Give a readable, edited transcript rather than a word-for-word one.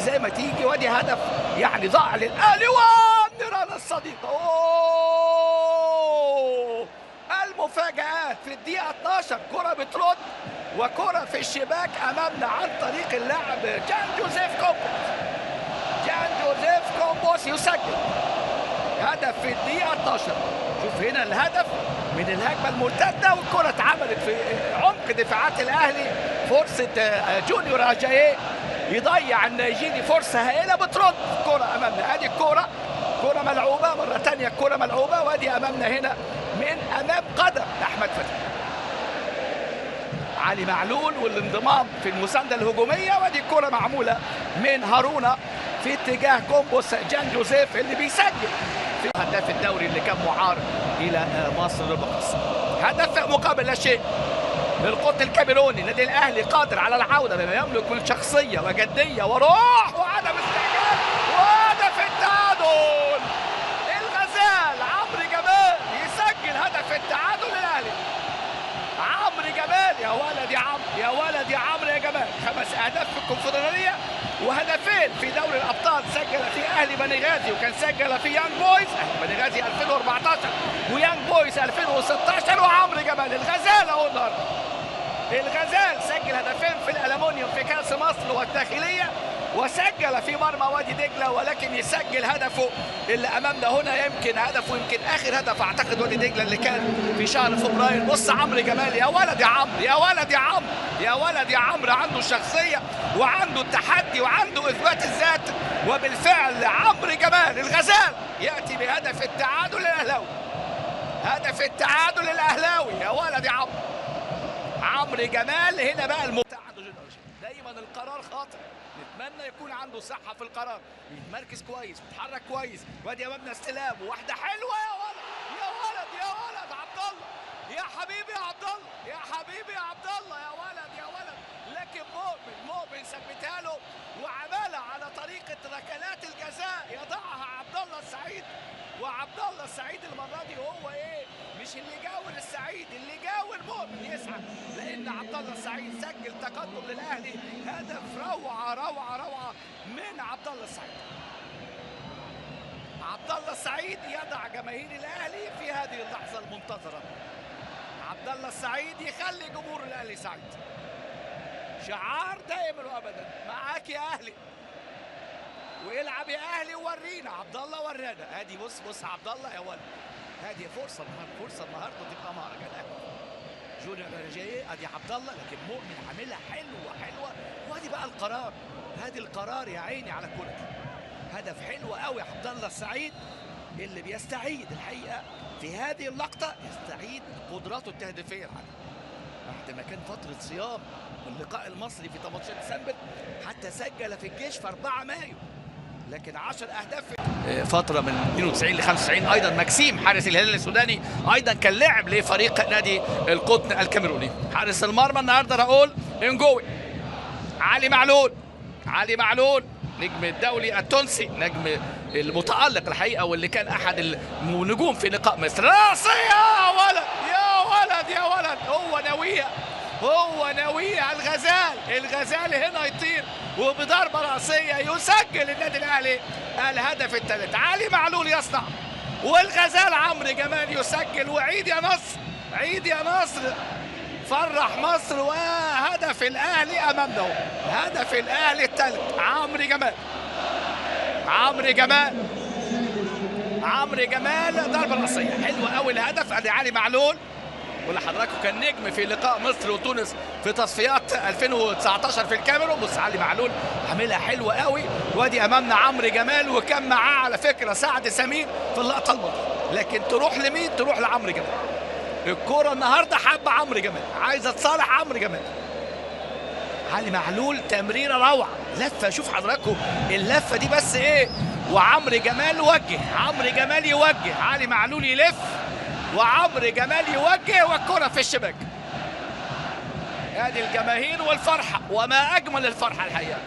زي ما تيجي. وادي هدف يعني ضاع للاهلي والنيران الصديقه. اوه المفاجآت في الدقيقه 12، كره بترد وكره في الشباك امامنا عن طريق اللاعب جان جوزيف كومبوس. جان جوزيف كومبوس يسجل هدف في الدقيقه 12. شوف هنا الهدف من الهجمه المرتده، والكره اتعملت في عمق دفاعات الاهلي. فرصه جونيور اجاييه يضيع النيجيري فرصه هائله، بترد كره امامنا. ادي الكره، كره ملعوبه مره ثانيه، الكره ملعوبه، وادي امامنا هنا من امام قدم احمد فتحي علي معلول والانضمام في المسانده الهجوميه. وادي الكره معموله من هارونا في اتجاه كومبوس جان جوزيف اللي بيسجل في هداف الدوري اللي كان معار الى مصر البقص. هدف مقابل لا شيء للقط الكاميروني. النادي الاهلي قادر على العوده بما يملك من شخصيه وجديه وروح وعدم استعجال، وهدف التعادل. الغزال عمرو جمال يسجل هدف التعادل للاهلي. عمرو جمال يا ولد يا عمرو، يا ولد يا عمرو يا جمال. 5 أهداف في الكونفدراليه وهدفين في دوري الابطال، سجل في اهلي بني غازي وكان سجل في يانج بويز. اهلي بني غازي 2014 ويانج بويز 2016. وعمرو جمال الغزال اهو النهارده. الغزال سجل هدفين في الالومنيوم في كاس مصر والداخليه، وسجل في مرمى وادي دجله، ولكن يسجل هدفه اللي امامنا هنا يمكن هدفه يمكن اخر هدف اعتقد وادي دجله اللي كان في شهر فبراير. بص عمرو جمال يا ولد يا عمرو، يا ولد يا عمرو، يا ولد يا عمرو. عنده شخصيه وعنده التحدي وعنده اثبات الذات، وبالفعل عمرو جمال الغزال ياتي بهدف التعادل للاهلاوي. هدف التعادل للاهلاوي يا ولد يا عمرو. عمرو جمال هنا بقى دايما القرار خاطئ، نتمنى يكون عنده صحه في القرار، يتمركز كويس، بيتحرك كويس. وادي امامنا استلام وواحده حلوه يا ولد يا ولد يا ولد عبد الله، يا حبيبي يا عبد الله، يا حبيبي يا عبد الله، يا ولد يا ولد. لكن مؤمن ثبتها له وعملها على طريقه ركلات الجزاء يضعها عبد الله السعيد. وعبد الله السعيد المره دي هو ايه؟ مش اللي جاور السعيد، اللي جاور مؤمن يسعد، لان عبد الله السعيد سجل تقدم للاهلي. هدف روعه روعه روعه من عبد الله السعيد. عبد الله السعيد يضع جماهير الاهلي في هذه اللحظه المنتظره. عبد الله السعيد يخلي جمهور الاهلي سعيد. شعار دائما وابدا معاك يا اهلي، والعب يا اهلي وورينا. عبد الله ورانا. ادي بص عبد الله يا ولد، هذه فرصه النهارده تبقى مهرجان. جونيور اجاييه ادي عبد الله، لكن مؤمن عاملها حلوه. وادي بقى القرار، ادي القرار يا عيني على الكره. هدف حلو قوي عبد الله السعيد اللي بيستعيد الحقيقه في هذه اللقطه، يستعيد قدراته التهديفيه بعد ما كان فتره صيام اللقاء المصري في 18 ديسمبر، حتى سجل في الجيش في 4 مايو، لكن 10 اهداف فتره من 92 ل 95. ايضا مكسيم حارس الهلال السوداني ايضا كان لاعب لفريق نادي القطن الكاميروني. حارس المرمى النهارده راؤول انجوي. علي معلول نجم الدولي التونسي، نجم المتالق الحقيقه، واللي كان احد النجوم في لقاء مصر. راسيه يا ولد يا ولد يا ولد. هو نويه الغزال هنا يطير، وبضربه راسيه يسجل النادي الاهلي الهدف الثالث. علي معلول يصنع، والغزال عمرو جمال يسجل. وعيد يا نصر، عيد يا نصر، فرح مصر. وهدف الاهلي امامنا، هدف الاهلي الثالث. عمرو جمال ضربه راسيه حلوه قوي الهدف. ادي علي معلول، واللي حضراتكم كان نجم في لقاء مصر وتونس في تصفيات 2019 في الكاميرون. بص علي معلول عاملها حلوه قوي. وادي امامنا عمرو جمال، وكان معاه على فكره سعد سمير في اللقطه الماضيه، لكن تروح لمين؟ تروح لعمرو جمال. الكوره النهارده حابه عمرو جمال، عايزه تصالح عمرو جمال. علي معلول تمريره روعه، لفه. شوف حضراتكم اللفه دي بس ايه، وعمرو جمال يوجه، علي معلول يلف وعمرو جمال يوجه، والكره في الشباك. ادي الجماهير والفرحه، وما اجمل الفرحه الحقيقه.